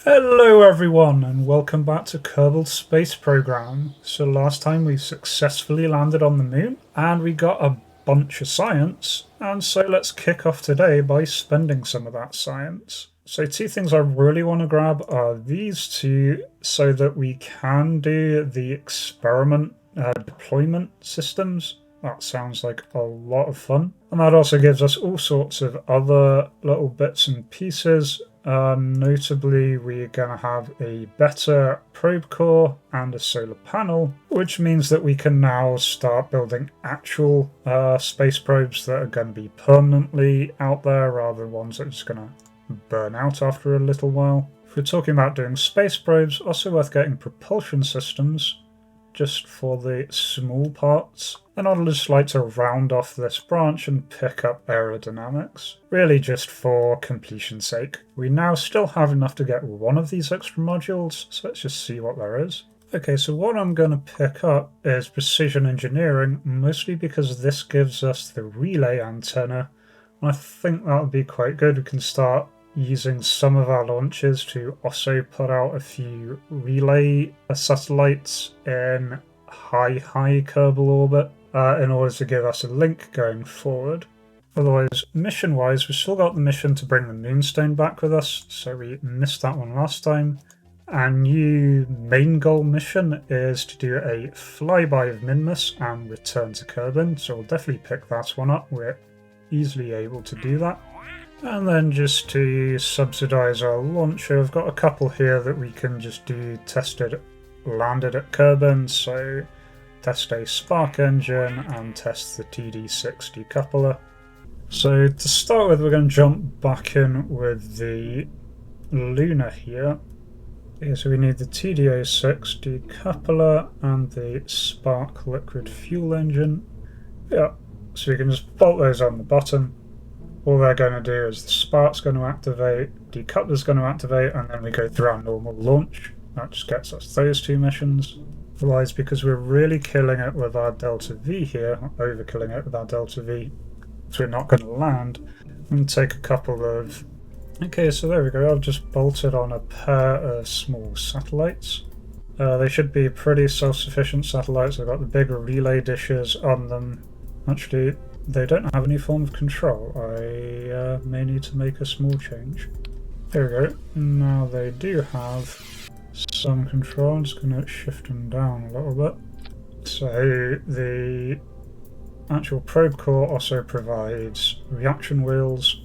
Hello everyone and welcome back to Kerbal Space Program. So last time we successfully landed on the moon and we got a bunch of science, and so let's kick off today by spending some of that science. So two things I really want to grab are these two so that we can do the experiment deployment systems. That sounds like a lot of fun. And that also gives us all sorts of other little bits and pieces. Notably, we're going to have a better probe core and a solar panel, which means that we can now start building actual space probes that are going to be permanently out there rather than ones that are just going to burn out after a little while. If we're talking about doing space probes, also worth getting propulsion systems just for the small parts. And I'd just like to round off this branch and pick up aerodynamics, really just for completion's sake. We now still have enough to get one of these extra modules, so let's just see what there is. Okay, so what I'm going to pick up is precision engineering, mostly because this gives us the relay antenna, and I think that would be quite good. We can start using some of our launches to also put out a few relay satellites in high Kerbal orbit in order to give us a link going forward. Otherwise, mission-wise, we've still got the mission to bring the Moonstone back with us, so we missed that one last time. Our new main goal mission is to do a flyby of Minmus and return to Kerbin, so we'll definitely pick that one up. We're easily able to do that. And then just to subsidize our launcher, I've got a couple here that we can just do landed at Kerbin, so test a spark engine and test the TD6 decoupler. So to start with, we're going to jump back in with the Luna here. Okay, so we need the TD6 decoupler and the spark liquid fuel engine. Yeah, so we can just bolt those on the bottom. All they're going to do is the spark's going to activate, decoupler's going to activate, and then we go through our normal launch. That just gets us those two missions. Otherwise, because we're really killing it with our Delta V here, overkilling it with our Delta V, so we're not going to land, and take a couple of... Okay, so there we go. I've just bolted on a pair of small satellites. They should be pretty self-sufficient satellites. They've got the big relay dishes on them. Actually, they don't have any form of control. I may need to make a small change. There we go. Now they do have some control. I'm just going to shift them down a little bit. So the actual probe core also provides reaction wheels.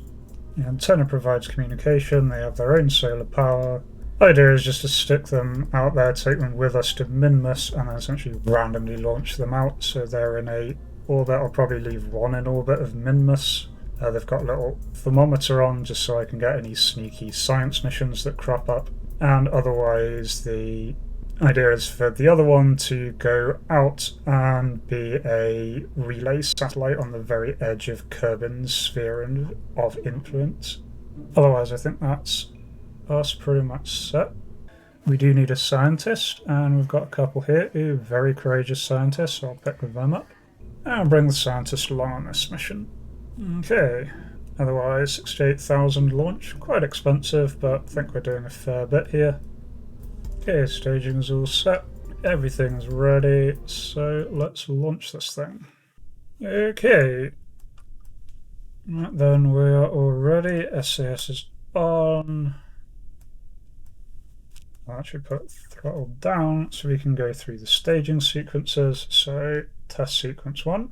The antenna provides communication. They have their own solar power. The idea is just to stick them out there, take them with us to Minmus, and then essentially randomly launch them out so they're in a orbit. I'll probably leave one in orbit of Minmus. They've got a little thermometer on just so I can get any sneaky science missions that crop up. And otherwise the idea is for the other one to go out and be a relay satellite on the very edge of Kerbin's sphere of influence. Otherwise I think that's us pretty much set. We do need a scientist, and we've got a couple here. Ooh, very courageous scientists, so I'll pick with them up. And bring the scientist along on this mission. Okay, otherwise 68,000 launch, quite expensive, but I think we're doing a fair bit here. Okay, staging's all set, everything's ready, so let's launch this thing. Okay, right, then we are all ready. SAS is on. I'll actually put throttle down so we can go through the staging sequences. So test sequence 1.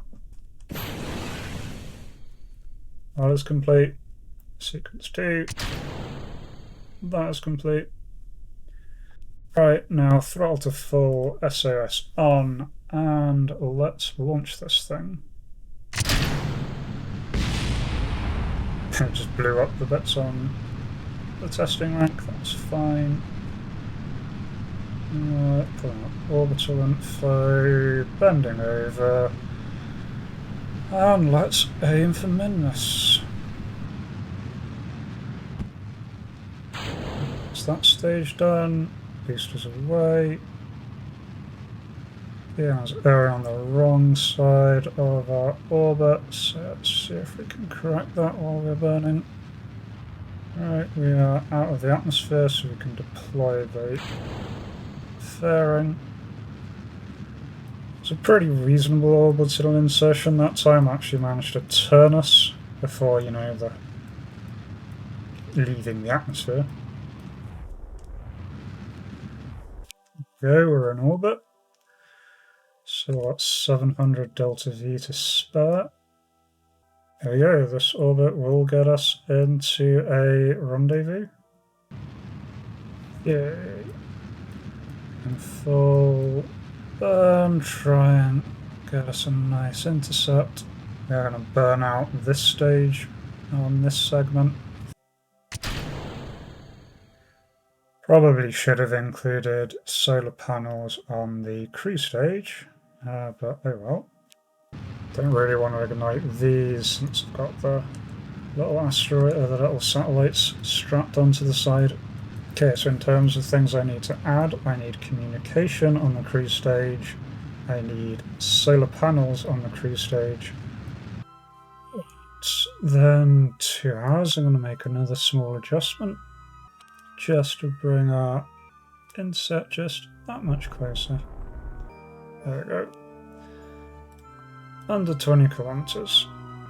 That is complete. Sequence 2. That is complete. Right, now throttle to full, SOS on, and let's launch this thing. It just blew up the bits on the testing rank, that's fine. Pulling up orbital info, bending over, and let's aim for Minmus. Is that stage done? Boosters away. Yeah, it's erring on the wrong side of our orbit, so let's see if we can correct that while we're burning. Right, we are out of the atmosphere, so we can deploy the fairing. It's a pretty reasonable orbital insertion that time. Actually managed to turn us before, you know, the leaving the atmosphere. Okay, we're in orbit. So that's 700 delta V to spare. There we go, this orbit will get us into a rendezvous. Yay. And full burn, try and get us a nice intercept. We're going to burn out this stage on this segment. Probably should have included solar panels on the crew stage, but oh well. Don't really want to ignite these since I've got the little asteroid, or the little satellites strapped onto the side. Okay, so in terms of things I need to add, I need communication on the crew stage, I need solar panels on the crew stage. Then 2 hours, I'm going to make another small adjustment, just to bring our inset just that much closer. There we go. Under 20 kilometers.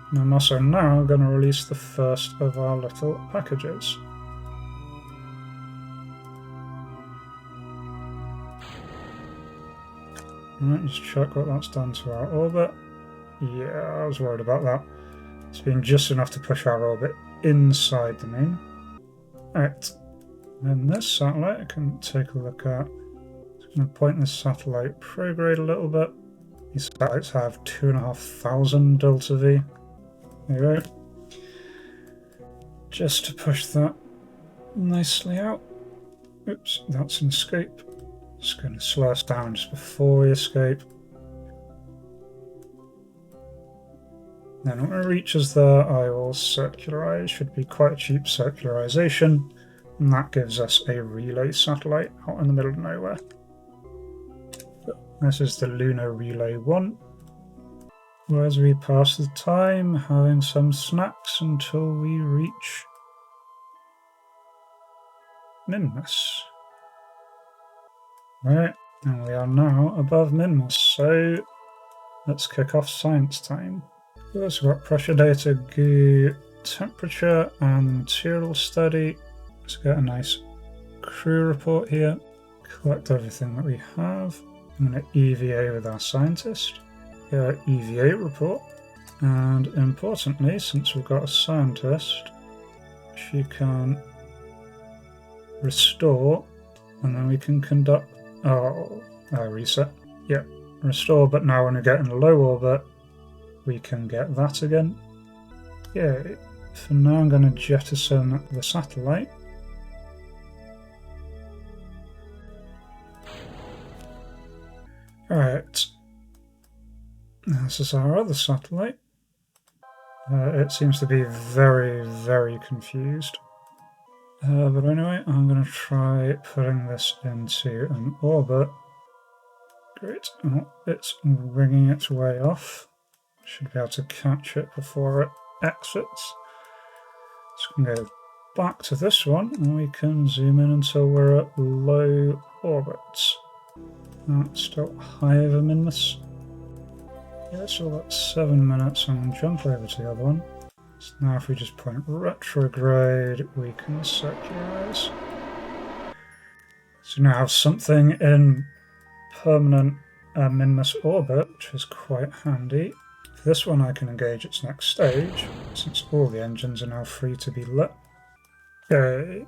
And I'm also now going to release the first of our little packages. Alright, just check what that's done to our orbit. Yeah, I was worried about that. It's been just enough to push our orbit inside the moon. Alright, then this satellite I can take a look at. I'm just going to point this satellite prograde a little bit. These satellites have 2,500 delta V. There we go. Just to push that nicely out. Oops, that's an escape. Just going to slow us down just before we escape. Then when it reaches there, I will circularize. Should be quite a cheap circularization. And that gives us a relay satellite out in the middle of nowhere. This is the Lunar Relay 1. As we pass the time, having some snacks until we reach Minmus. Right, and we are now above Minmus, so let's kick off science time. We've also got pressure data, goo, temperature, and material study. Let's get a nice crew report here, collect everything that we have. I'm going to EVA with our scientist, get our EVA report, and importantly, since we've got a scientist, she can restore, and then we can conduct, reset, yeah, restore, but now when we get in low orbit, we can get that again. Yeah, for now I'm going to jettison the satellite. Alright, this is our other satellite. It seems to be very, very confused. But anyway, I'm going to try putting this into an orbit. Great, oh, it's ringing its way off. Should be able to catch it before it exits. So we can go back to this one and we can zoom in until we're at low orbits. That's still high over Minmus. Yeah, so about 7 minutes and jump over to the other one. So now if we just point retrograde, we can circularize. So now have something in permanent Minmus orbit, which is quite handy. For this one I can engage its next stage, since all the engines are now free to be lit. Okay,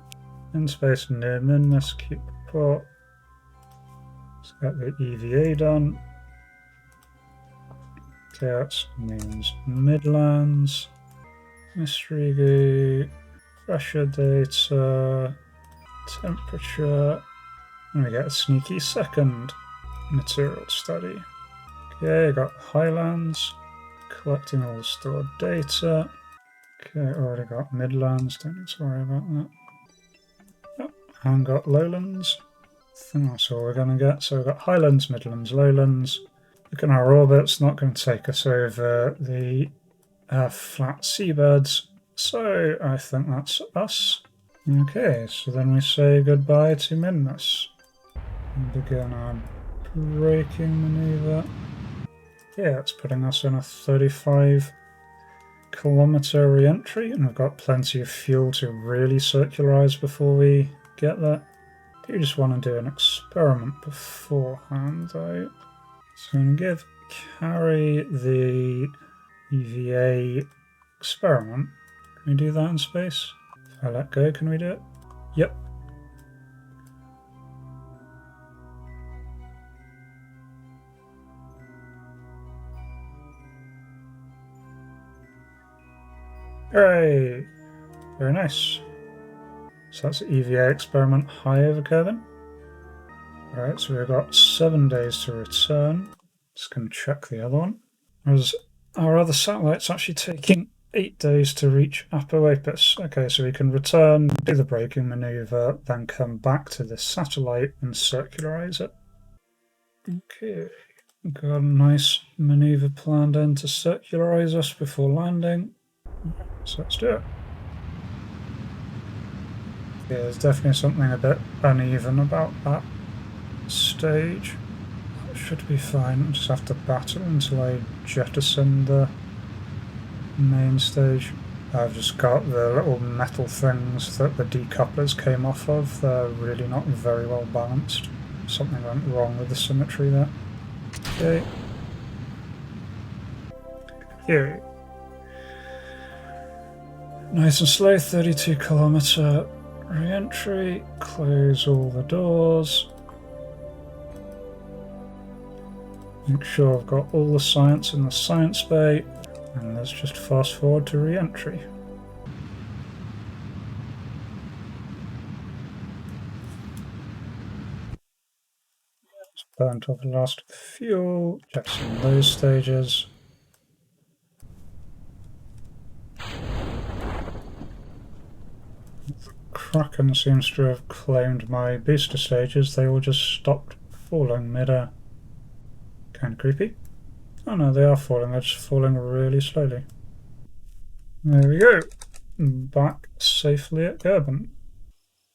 in space near Minmus, keep report. Let's get the EVA done. Okay, that means Midlands, mystery goo, pressure data, temperature, and we get a sneaky second material study. Okay, got Highlands, collecting all the stored data. Okay, already got Midlands, don't need to worry about that. Yep, and got Lowlands. I think that's all we're going to get. So we've got Highlands, Midlands, Lowlands. Look at our orbits, not going to take us over the flat seabeds. So I think that's us. Okay, so then we say goodbye to Minmus and begin our braking maneuver. Yeah, it's putting us in a 35-kilometer re-entry, and we've got plenty of fuel to really circularize before we get there. I do just want to do an experiment beforehand, though. So I'm going to carry the EVA experiment. Can we do that in space? If I let go, can we do it? Yep. Hooray! Very nice. So that's the EVA experiment high over Kerbin. Alright, so we've got 7 days to return. Just going to check the other one. Whereas our other satellite's actually taking 8 days to reach Apoapus. Okay, so we can return, do the braking maneuver, then come back to this satellite and circularize it. Okay, got a nice maneuver planned in to circularize us before landing. So let's do it. Yeah, there's definitely something a bit uneven about that stage. That should be fine. I'll just have to battle until I jettison the main stage. I've just got the little metal things that the decouplers came off of. They're really not very well balanced. Something went wrong with the symmetry there. Okay. Here. Nice and slow, 32-kilometer re-entry. Close all the doors. Make sure I've got all the science in the science bay. And let's just fast forward to re-entry. Just burnt off the last fuel. Check some of those stages. Kraken seems to have claimed my booster stages. They all just stopped falling mid-air. Kind of creepy. Oh no, they are falling. They're just falling really slowly. There we go. Back safely at Kerbin.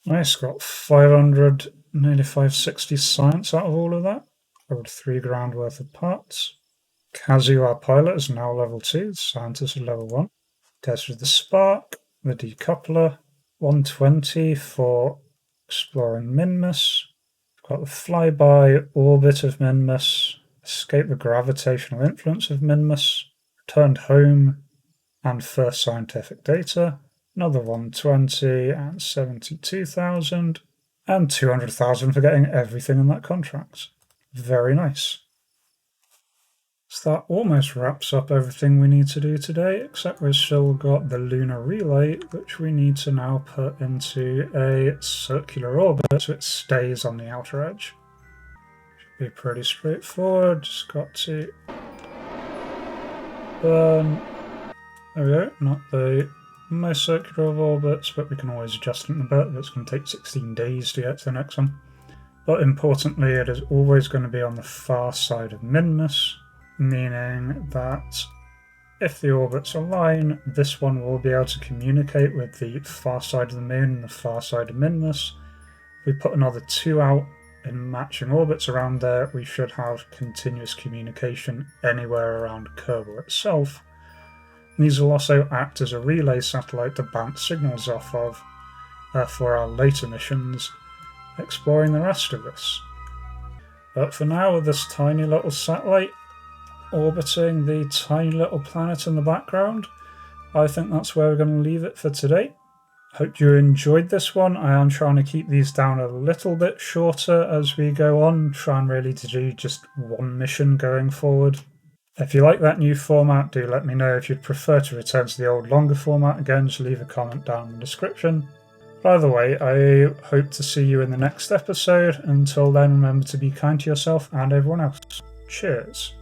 Nice, got 500, nearly 560 science out of all of that. Covered 3 grand worth of parts. Kazu, our pilot, is now level 2. The scientist is level 1. Tested the spark, the decoupler, 120 for exploring Minmus. Got the flyby, orbit of Minmus, escape the gravitational influence of Minmus, returned home, and first scientific data. Another 120 and 72,000, and 200,000 for getting everything in that contract. Very nice. So that almost wraps up everything we need to do today, except we've still got the lunar relay, which we need to now put into a circular orbit so it stays on the outer edge. Should be pretty straightforward, just got to burn. There we go, not the most circular of orbits, but we can always adjust it in a bit. It's going to take 16 days to get to the next one. But importantly, it is always going to be on the far side of Minmus, meaning that if the orbits align, this one will be able to communicate with the far side of the moon and the far side of Minmus. If we put another 2 out in matching orbits around there, we should have continuous communication anywhere around Kerbal itself. These will also act as a relay satellite to bounce signals off of for our later missions, exploring the rest of this. But for now, with this tiny little satellite orbiting the tiny little planet in the background, I think that's where we're going to leave it for today. Hope you enjoyed this one. I am trying to keep these down a little bit shorter as we go on, trying really to do just one mission going forward. If you like that new format, do let me know. If you'd prefer to return to the old longer format, again, just leave a comment down in the description. By the way, I hope to see you in the next episode. Until then, remember to be kind to yourself and everyone else. Cheers.